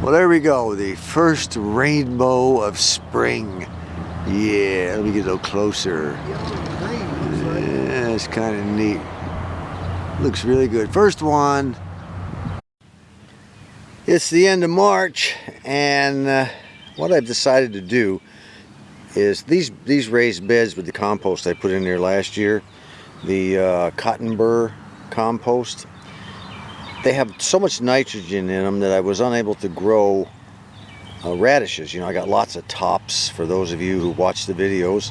Well, there we go, the first rainbow of spring. Yeah, let me get a little closer. Yeah, it's kind of neat. Looks really good. First one. It's the end of March, and what I've decided to do is these raised beds with the compost I put in there last year, the cotton burr compost, they have so much nitrogen in them that I was unable to grow radishes. You know, I got lots of tops. For those of you who watch the videos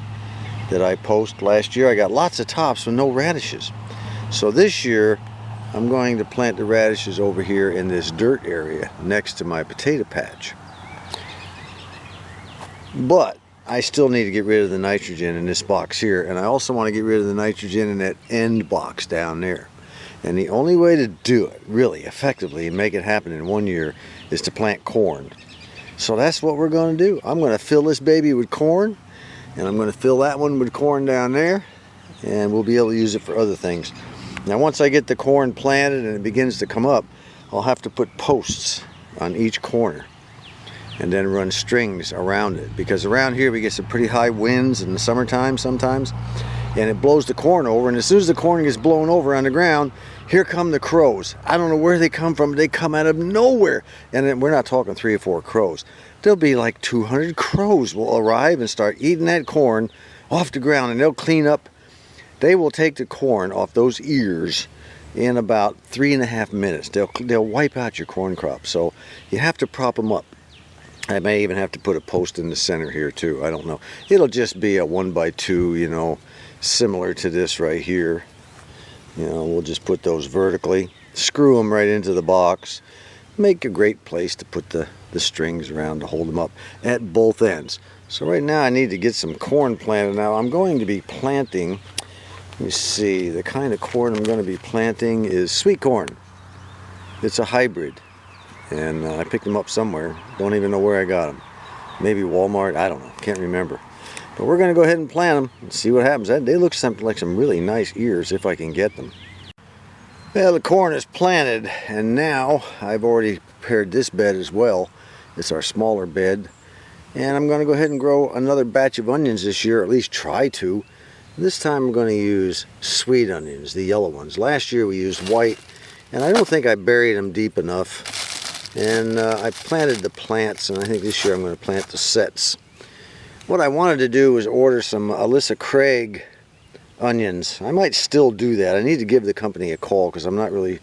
that I post last year, I got lots of tops with no radishes. So this year I'm going to plant the radishes over here in this dirt area next to my potato patch. But I still need to get rid of the nitrogen in this box here, and I also want to get rid of the nitrogen in that end box down there. And the only way to do it really effectively and make it happen in 1 year is to plant corn. So that's what we're going to do. I'm going to fill this baby with corn, and I'm going to fill that one with corn down there, and we'll be able to use it for other things. Now once I get the corn planted and it begins to come up, I'll have to put posts on each corner and then run strings around it, because around here we get some pretty high winds in the summertime sometimes, and it blows the corn over, and as soon as the corn gets blown over on the ground, here come the crows. I don't know where they come from, but they come out of nowhere. And then we're not talking 3 or 4 crows. There'll be like 200 crows will arrive and start eating that corn off the ground, and they'll clean up. They will take the corn off those ears in about 3.5 minutes. They'll wipe out your corn crop. So you have to prop them up. I may even have to put a post in the center here too. I don't know. It'll just be a 1x2, you know, similar to this right here. You know, we'll just put those vertically, screw them right into the box, make a great place to put the strings around to hold them up at both ends. So right now I need to get some corn planted. Now I'm going to be planting, let me see, the kind of corn I'm going to be planting is sweet corn. It's a hybrid, and I picked them up somewhere. Don't even know where I got them. Maybe Walmart, I don't know, can't remember. But we're going to go ahead and plant them and see what happens. They look something like some really nice ears if I can get them. Well, the corn is planted, and now I've already prepared this bed as well. It's our smaller bed, and I'm going to go ahead and grow another batch of onions this year, or at least try to. This time I'm going to use sweet onions, the yellow ones. Last year we used white, and I don't think I buried them deep enough. And I planted the plants, and I think this year I'm going to plant the sets. What I wanted to do was order some Alyssa Craig onions. I might still do that. I need to give the company a call because I'm not really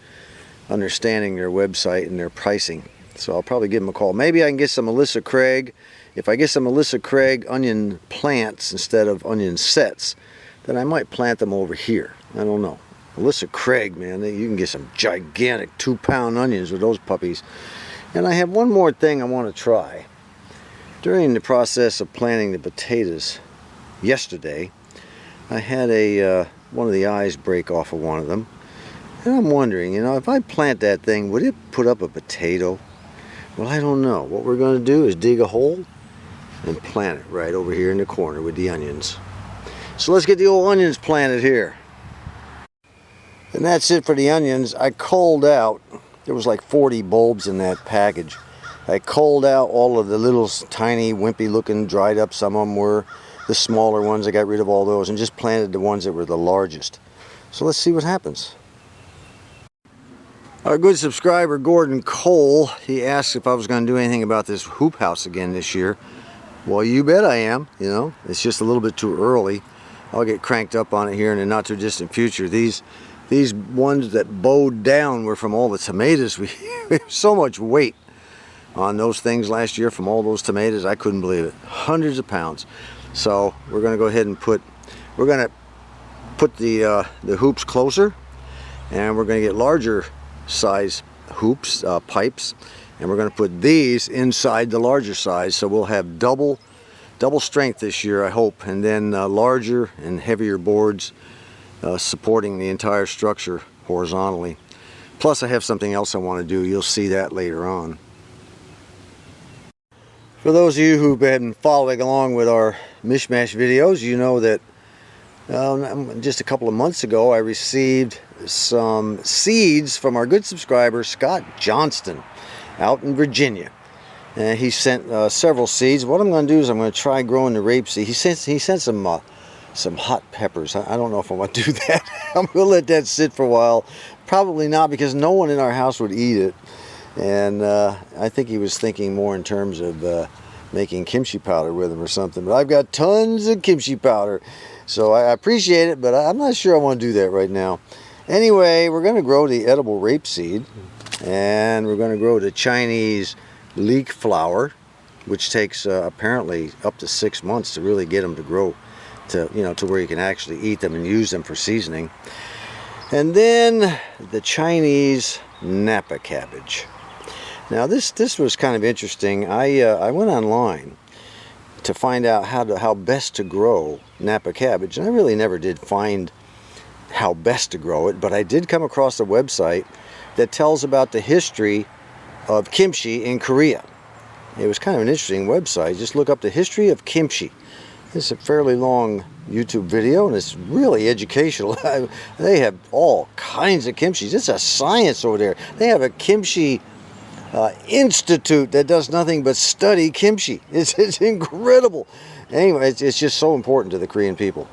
understanding their website and their pricing. So I'll probably give them a call. Maybe I can get some Alyssa Craig. If I get some Alyssa Craig onion plants instead of onion sets, then I might plant them over here. I don't know. Alyssa Craig, man, you can get some gigantic 2-pound onions with those puppies. And I have one more thing I want to try. During the process of planting the potatoes yesterday, I had one of the eyes break off of one of them. And I'm wondering, you know, if I plant that thing, would it put up a potato? Well, I don't know. What we're going to do is dig a hole and plant it right over here in the corner with the onions. So let's get the old onions planted here. And that's it for the onions. I culled out, there was like 40 bulbs in that package. I culled out all of the little tiny wimpy looking, dried up, some of them were the smaller ones. I got rid of all those and just planted the ones that were the largest. So let's see what happens. Our good subscriber Gordon Cole, he asked if I was going to do anything about this hoop house again this year. Well, you bet I am. You know, it's just a little bit too early. I'll get cranked up on it here in the not too distant future. These ones that bowed down were from all the tomatoes. We have so much weight on those things last year from all those tomatoes. I couldn't believe it. Hundreds of pounds. So we're going to go ahead and put the hoops closer, and we're going to get larger size hoops, pipes, and we're going to put these inside the larger size, so we'll have double strength this year, I hope, and then larger and heavier boards supporting the entire structure horizontally. Plus I have something else I want to do. You'll see that later on. For those of you who've been following along with our Mish-Mash videos, you know that just a couple of months ago I received some seeds from our good subscriber Scott Johnston out in Virginia. And he sent several seeds. What I'm going to do is I'm going to try growing the rapeseed. He sent some hot peppers. I don't know if I want to do that. I'm going to let that sit for a while. Probably not, because no one in our house would eat it. And I think he was thinking more in terms of making kimchi powder with them or something. But I've got tons of kimchi powder, so I appreciate it, but I'm not sure I want to do that right now. Anyway, we're going to grow the edible rapeseed, and we're going to grow the Chinese leek flower, which takes apparently up to 6 months to really get them to grow to, you know, to where you can actually eat them and use them for seasoning. And then the Chinese Napa cabbage. Now this was kind of interesting. I went online to find out how best to grow Napa cabbage, and I really never did find how best to grow it, but I did come across a website that tells about the history of kimchi in Korea. It was kind of an interesting website. Just look up the history of kimchi. It's a fairly long YouTube video, and it's really educational. They have all kinds of kimchis. It's a science over there. They have a kimchi institute that does nothing but study kimchi. It's incredible. Anyway, it's just so important to the Korean people.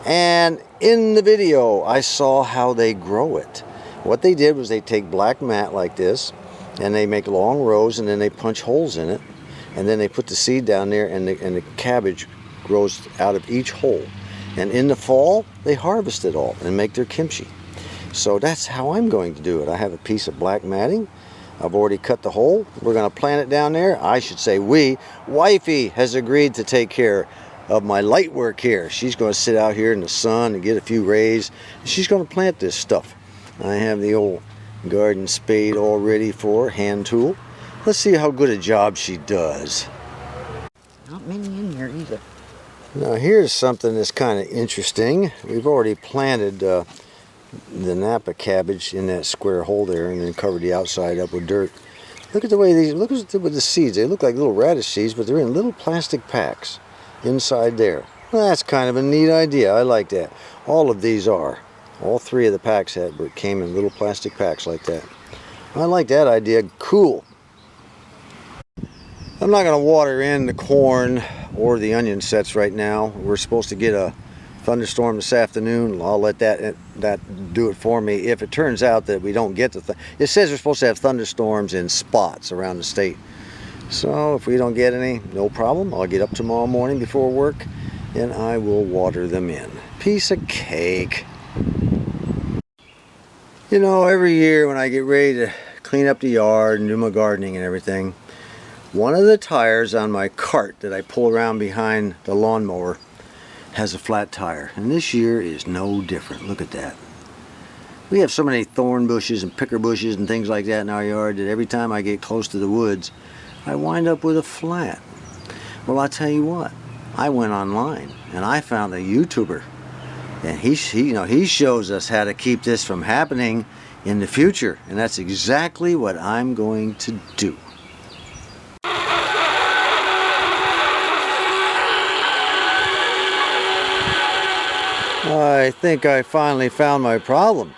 And in the video, I saw how they grow it. What they did was they take black mat like this, and they make long rows, and then they punch holes in it, and then they put the seed down there, and the cabbage grows out of each hole. And in the fall, they harvest it all and make their kimchi. So that's how I'm going to do it. I have a piece of black matting. I've already cut the hole. We're going to plant it down there. I should say we. Wifey has agreed to take care of my light work here. She's going to sit out here in the sun and get a few rays. She's going to plant this stuff. I have the old garden spade all ready for her, hand tool. Let's see how good a job she does. Not many in here either. Now here's something that's kind of interesting. We've already planted the Napa cabbage in that square hole there, and then covered the outside up with dirt. Look at the way these, look at the seeds. They look like little radish seeds, but they're in little plastic packs inside there. Well, that's kind of a neat idea. I like that. All of these are. All three of the packs came in little plastic packs like that. I like that idea. Cool. I'm not going to water in the corn or the onion sets right now. We're supposed to get a thunderstorm this afternoon. I'll let that do it for me. If it turns out that we don't get it says we're supposed to have thunderstorms in spots around the state. So if we don't get any, no problem. I'll get up tomorrow morning before work and I will water them in. Piece of cake. You know, every year when I get ready to clean up the yard and do my gardening and everything, one of the tires on my cart that I pull around behind the lawnmower has a flat tire, and this year is no different. Look at that. We have so many thorn bushes and picker bushes and things like that in our yard that every time I get close to the woods I wind up with a flat. Well, I'll tell you what, I went online and I found a YouTuber, and he shows us how to keep this from happening in the future, and that's exactly what I'm going to do. I think I finally found my problem.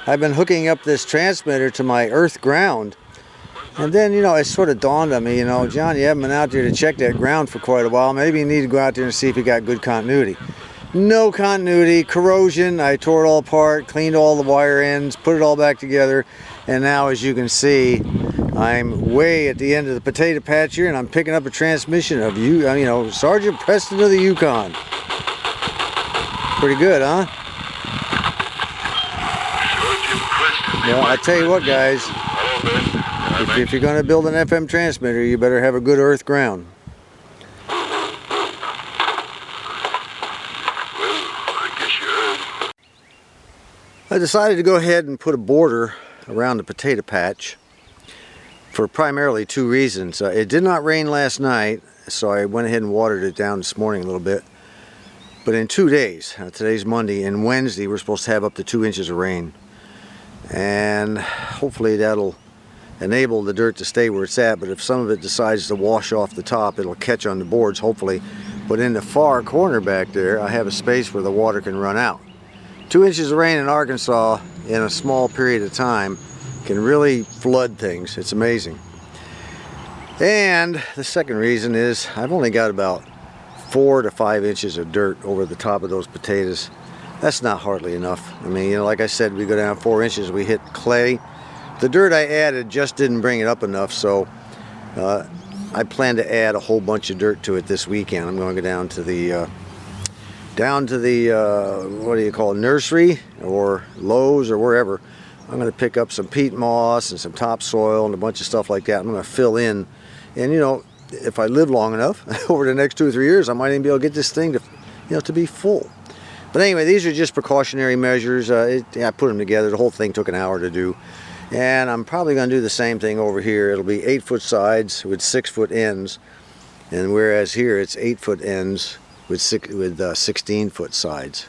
I've been hooking up this transmitter to my earth ground, and then, it sort of dawned on me, John, you haven't been out there to check that ground for quite a while. Maybe you need to go out there and see if you got good continuity. No continuity, corrosion. I tore it all apart, cleaned all the wire ends, put it all back together, and now, as you can see, I'm way at the end of the potato patch here, and I'm picking up a transmission of Sergeant Preston of the Yukon. Pretty good, huh? Well, I tell you what, guys, if you're going to build an FM transmitter, you better have a good earth ground. I decided to go ahead and put a border around the potato patch for primarily two reasons. It did not rain last night, so I went ahead and watered it down this morning a little bit. But in 2 days, today's Monday, and Wednesday, we're supposed to have up to 2 inches of rain. And hopefully that'll enable the dirt to stay where it's at, but if some of it decides to wash off the top, it'll catch on the boards, hopefully. But in the far corner back there, I have a space where the water can run out. 2 inches of rain in Arkansas in a small period of time can really flood things. It's amazing. And the second reason is I've only got about 4 to 5 inches of dirt over the top of those potatoes. That's not hardly enough. I mean, you know, like I said, we go down 4 inches, we hit clay. The dirt I added just didn't bring it up enough, so I plan to add a whole bunch of dirt to it this weekend. I'm going to go down to the what do you call it, nursery or Lowe's or wherever. I'm going to pick up some peat moss and some topsoil and a bunch of stuff like that. I'm going to fill in, and you know, if I live long enough, over the next 2 or 3 years, I might even be able to get this thing to, you know, to be full. But anyway, these are just precautionary measures. I put them together. The whole thing took an hour to do. And I'm probably going to do the same thing over here. It'll be 8-foot sides with 6-foot ends. And whereas here it's 8-foot ends with 16-foot sides.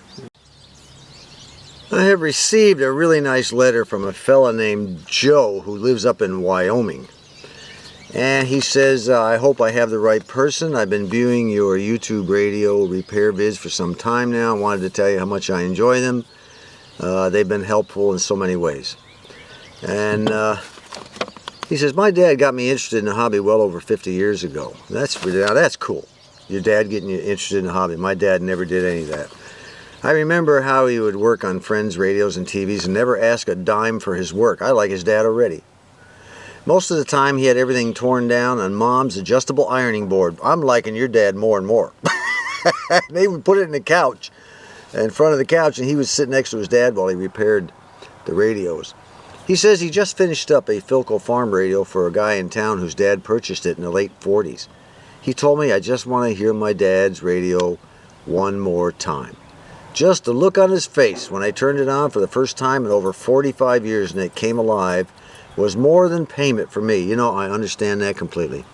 I have received a really nice letter from a fella named Joe who lives up in Wyoming. And he says, I hope I have the right person. I've been viewing your YouTube radio repair vids for some time now. I wanted to tell you how much I enjoy them. They've been helpful in so many ways. And he says, my dad got me interested in the hobby well over 50 years ago. Now that's cool. Your dad getting you interested in the hobby. My dad never did any of that. I remember how he would work on friends' radios and TVs and never ask a dime for his work. I like his dad already. Most of the time he had everything torn down on Mom's adjustable ironing board. I'm liking your dad more and more. They would put it in the couch, in front of the couch, and he would sit next to his dad while he repaired the radios. He says he just finished up a Philco farm radio for a guy in town whose dad purchased it in the late 40s. He told me I just want to hear my dad's radio one more time. Just the look on his face when I turned it on for the first time in over 45 years and it came alive was more than payment for me. You know, I understand that completely.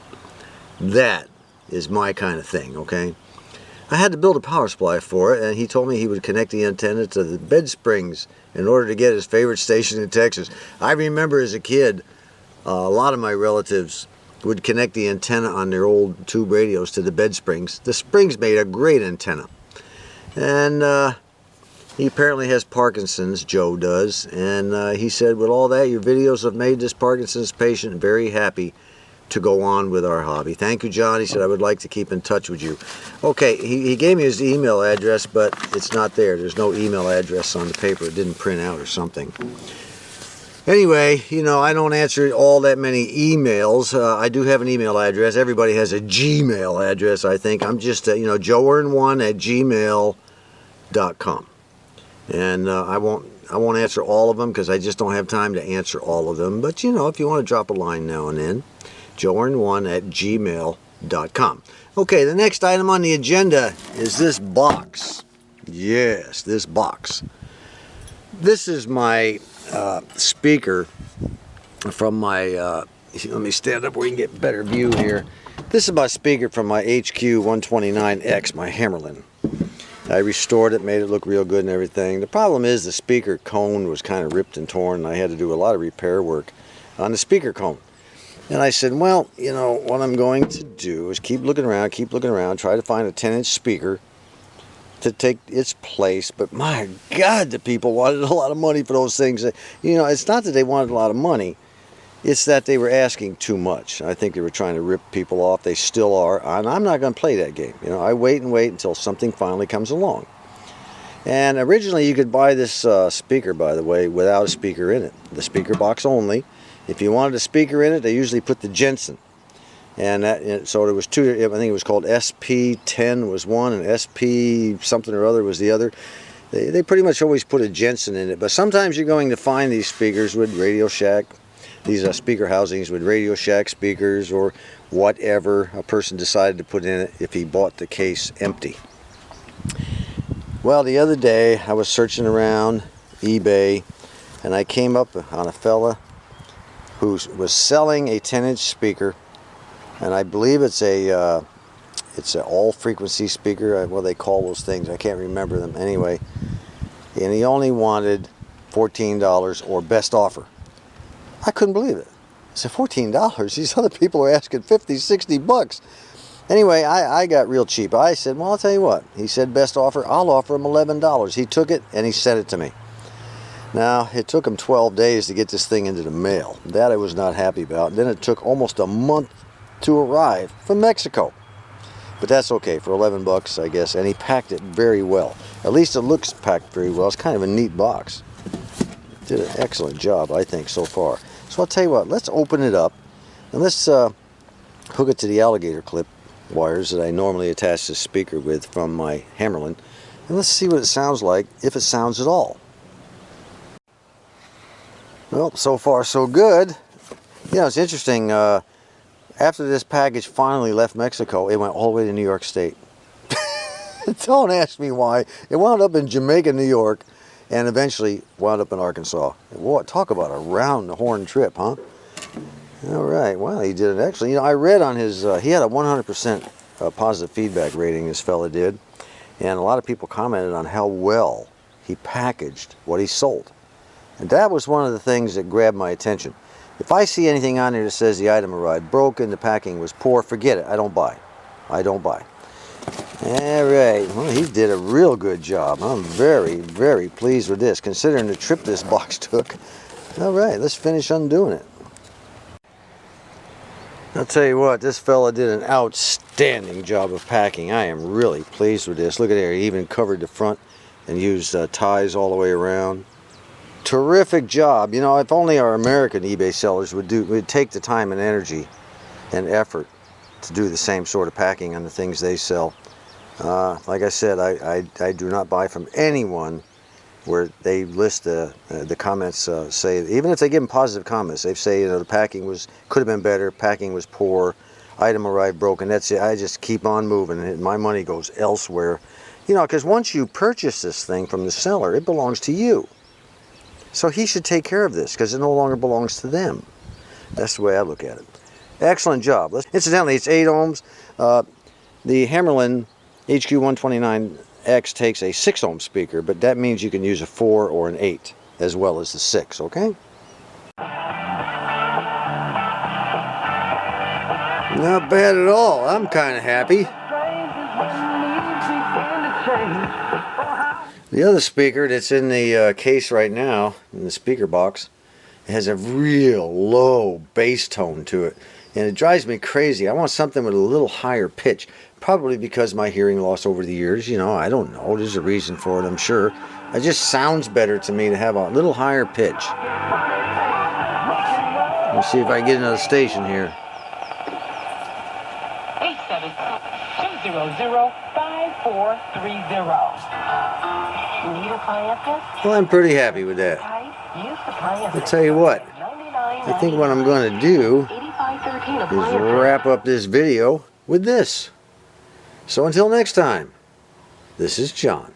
That is my kind of thing, okay? I had to build a power supply for it, and he told me he would connect the antenna to the bed springs in order to get his favorite station in Texas. I remember as a kid, a lot of my relatives would connect the antenna on their old tube radios to the bed springs. The springs made a great antenna. And he apparently has Parkinson's, Joe does, and he said, with all that, your videos have made this Parkinson's patient very happy to go on with our hobby. Thank you, John. He said, I would like to keep in touch with you. Okay, he gave me his email address, but it's not there. There's no email address on the paper. It didn't print out or something. Anyway, you know, I don't answer all that many emails. I do have an email address. Everybody has a Gmail address, I think. I'm just, you know, joeearn1@gmail.com. And I won't answer all of them because I just don't have time to answer all of them. But, you know, if you want to drop a line now and then, joeearn1@gmail.com. Okay, the next item on the agenda is this box. Yes, this box. This is my speaker from my, let me stand up where you can get a better view here. This is my speaker from my HQ129X, my Hammerlin. I restored it, made it look real good and everything. The problem is the speaker cone was kind of ripped and torn, and I had to do a lot of repair work on the speaker cone. And I said, well, you know, what I'm going to do is keep looking around, try to find a 10-inch speaker to take its place. But my God, the people wanted a lot of money for those things. You know, it's not that they wanted a lot of money. It's that they were asking too much. I think they were trying to rip people off. They still are. And I'm not going to play that game. You know, I wait and wait until something finally comes along. And originally you could buy this speaker, by the way, without a speaker in it. The speaker box only. If you wanted a speaker in it, they usually put the Jensen. And that, so there was two, I think it was called SP10 was one and SP something or other was the other. They pretty much always put a Jensen in it. But sometimes you're going to find these speakers with Radio Shack, these speaker housings with Radio Shack speakers or whatever a person decided to put in it if he bought the case empty. Well, the other day I was searching around eBay and I came up on a fella who was selling a 10-inch speaker, and I believe it's an all-frequency speaker. What do they call those things? I can't remember them. Anyway, and he only wanted $14 or best offer. I couldn't believe it. I said, $14? These other people are asking $50, $60. Anyway, I got real cheap. I said, well, I'll tell you what. He said, best offer, I'll offer him $11. He took it and he sent it to me. Now, it took him 12 days to get this thing into the mail. That I was not happy about. Then it took almost a month to arrive from Mexico. But that's okay for 11 bucks, I guess, and he packed it very well. At least it looks packed very well. It's kind of a neat box. Did an excellent job, I think, so far. So I'll tell you what, let's open it up and let's hook it to the alligator clip wires that I normally attach this speaker with from my Hammerlin, and let's see what it sounds like, if it sounds at all. Well, so far so good. You know, it's interesting, after this package finally left Mexico, it went all the way to New York State. Don't ask me why. It wound up in Jamaica, New York, and eventually wound up in Arkansas. What, talk about a round-the-horn trip, huh? All right, well, he did it excellent. You know, I read on his, he had a 100% positive feedback rating, this fella did, and a lot of people commented on how well he packaged what he sold. And that was one of the things that grabbed my attention. If I see anything on there that says the item arrived broken, the packing was poor, forget it, I don't buy. I don't buy. All right, well, he did a real good job. I'm very, very pleased with this, considering the trip this box took. All right, let's finish undoing it. I'll tell you what, this fella did an outstanding job of packing. I am really pleased with this. Look at there, he even covered the front and used ties all the way around. Terrific job. You know, if only our American eBay sellers would take the time and energy and effort to do the same sort of packing on the things they sell. Like I said, I do not buy from anyone where they list the comments, say, even if they give them positive comments, they say, you know, the packing could have been better, packing was poor, item arrived broken, that's it. I just keep on moving and my money goes elsewhere. You know, because once you purchase this thing from the seller, it belongs to you. So he should take care of this because it no longer belongs to them. That's the way I look at it. Excellent job. Incidentally, it's 8 ohms. The Hammerlin HQ129X takes a 6 ohm speaker, but that means you can use a 4 or an 8 as well as the 6, okay? Not bad at all. I'm kind of happy. The other speaker that's in the case right now, in the speaker box, it has a real low bass tone to it. And it drives me crazy. I want something with a little higher pitch. Probably because my hearing loss over the years, you know, I don't know. There's a reason for it, I'm sure. It just sounds better to me to have a little higher pitch. Let's see if I can get another station here. 877-200-5430. Well, I'm pretty happy with that. I'll tell you what. I think what I'm going to do is wrap up this video with this. So until next time, this is John.